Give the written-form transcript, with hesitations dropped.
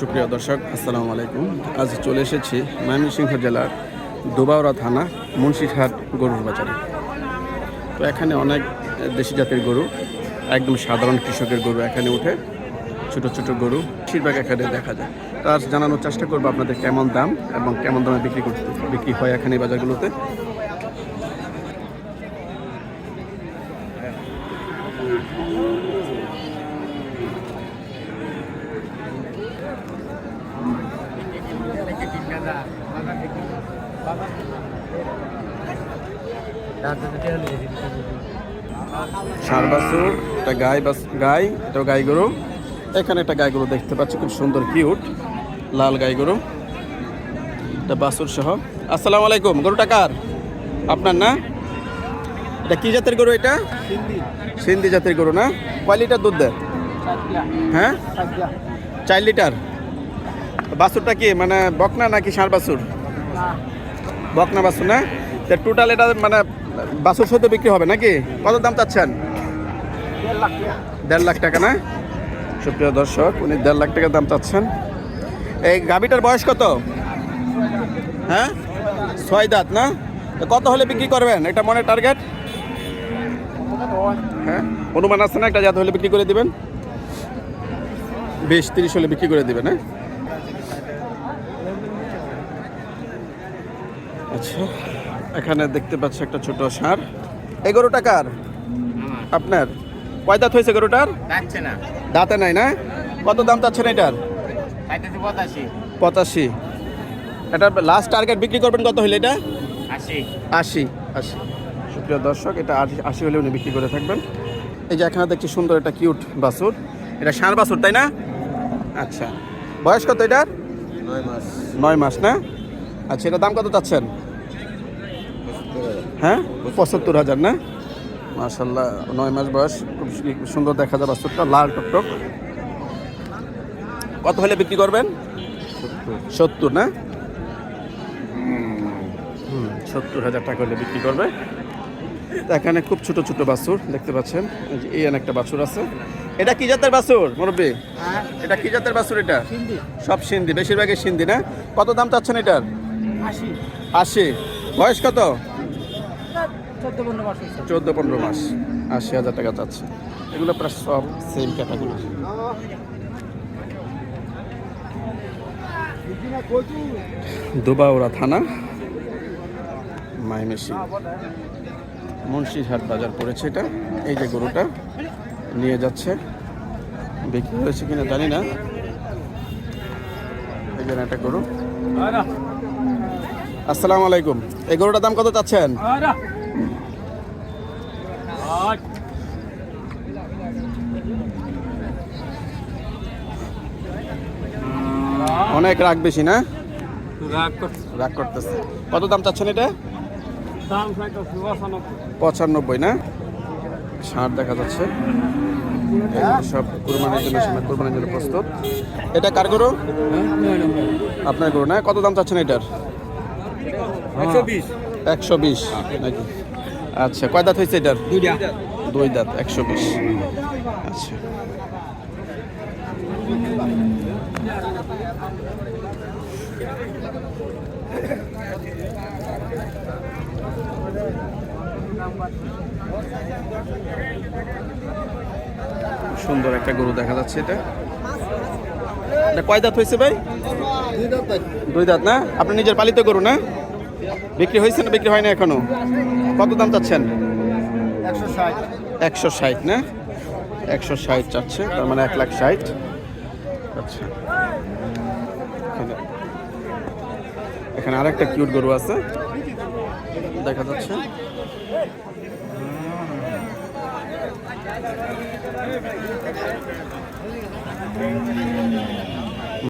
সুপ্রিয় দর্শক, আসসালামু আলাইকুম। আজ চলে এসেছি ময়মনসিংহ জেলার দুবাউড়া থানা মুন্সিরহাট গরুর বাজারে। তো এখানে অনেক দেশি জাতের গরু, একদম সাধারণ কৃষকের গরু এখানে উঠে, ছোট ছোট গরু বেশিরভাগ এখানে দেখা যায়। তো আজ জানানোর চেষ্টা করবো আপনাদের কেমন দাম এবং কেমন দামে বিক্রি হয় এখানে এই বাজারগুলোতে। ষাঁড় বাছুর, একটা গাই, এটা গাই গরু। এখানে একটা গাই গরু দেখতে পাচ্ছি, খুব সুন্দর কিউট লাল গাই গরু, এটা বাছুর সহ। আসসালামু আলাইকুম। গরুটা কার? আপনার না? এটা কি জাতের গরু? এটা সিন্ধি জাতের গরু না? কয় লিটার দুধ দেয়? হ্যাঁ, 4 লিটার। বাছুরটা কি মানে বকনা নাকি ষাঁড় বাছুর? বকনা বাছুর না? টোটাল এটা মানে বাছুর সহ বিক্রি হবে নাকি? কত দাম চাচ্ছেন? 1.5 লাখ টাকা না? সুপ্রিয় দর্শক, উনি 1.5 লাখ টাকা দাম চাচ্ছেন। এই গাভীটার বয়স কত? হ্যাঁ, 6 দাঁত না? কত হলে বিক্রি করবেন? এটা মনে টার্গেট? হ্যাঁ, অনুমান আছে না একটা জাত হলে বিক্রি করে দিবেন? 20-30 হলে বিক্রি করে দিবেন। হ্যাঁ, আচ্ছা। এখানে দেখতে পাচ্ছি একটা ছোট ষাঁড়। এই গরুটা কার? আপনার। কয় দাঁত হয়েছে গরুটার? দাঁতে নাই না? কত দাম চাচ্ছেন এটার? 85। এটা লাস্ট টার্গেট বিক্রি করবেন কত হলে? এটা 80। সুপ্রিয় দর্শক, এটা 80 হলে উনি বিক্রি করে থাকবেন। এই যে এখানে দেখছি সুন্দর একটা কিউট বাছুর, এটা ষাঁড় বাছুর তাই না? আচ্ছা, বয়স কত এটার? 9 মাস না? আচ্ছা, এটার দাম কত চাচ্ছেন? হ্যাঁ, 75,000 না? মাশাআল্লাহ, 9 মাস বয়স, খুব সুন্দর দেখা যায় বাছুরটা, লাল টকটক। কত হলে বিক্রি করবেন? 70 না? 70,000 টাকা হলে বিক্রি করবে। তো এখানে খুব ছোট ছোট বাছুর দেখতে পাচ্ছেন। এই একটা বাছুর আছে। এটা কি জাতের বাছুর মুরব্বি? এটা কি জাতের বাছুর? এটা সব সিন্ধি, বেশিরভাগই সিন্ধি না? কত দাম চাচ্ছেন এটার? 80। বয়স কত? 14-15 মাস। 80,000 টাকা চাচ্ছে। এগুলো প্রায় সব সেম ক্যাটাগরি। দুবাউড়া থানা ময়মনসিংহ মুন্সিরহাট বাজার পড়েছে এটা। এই যে গরুটা নিয়ে যাচ্ছে, বিক্রি হয়েছে কিনা জানি না। এই যে একটা গরু। আসসালামু আলাইকুম। এই গরুটার দাম কত চাচ্ছেন? অনেক রাগ বেশি না? রাগ করতেছে। কত দাম চাচ্ছেন এটা? 95 না? ষাঁড় দেখা যাচ্ছে, সব কুরবানির জন্য প্রস্তুত। এটা কার গরু? আপনার গরু না? কত দাম চাচ্ছেন এটার? 120 নাকি? আচ্ছা, কয় দাঁত হয়েছে এটার? 2 দাঁত, 120। আচ্ছা, সুন্দর একটা গরু দেখা যাচ্ছে। এটা কয় দাঁত হয়েছে ভাই? 2 দাঁত না? আপনি নিজের পালিত গরু না? বিক্রি হয়েছে না বিক্রি হয় না এখনো? কত দাম চাচ্ছেন? 160 না? 160 চাচ্ছে, তার মানে 1,60,000। আচ্ছা, এখানে আরেকটা কিউট গরু আছে দেখা যাচ্ছে।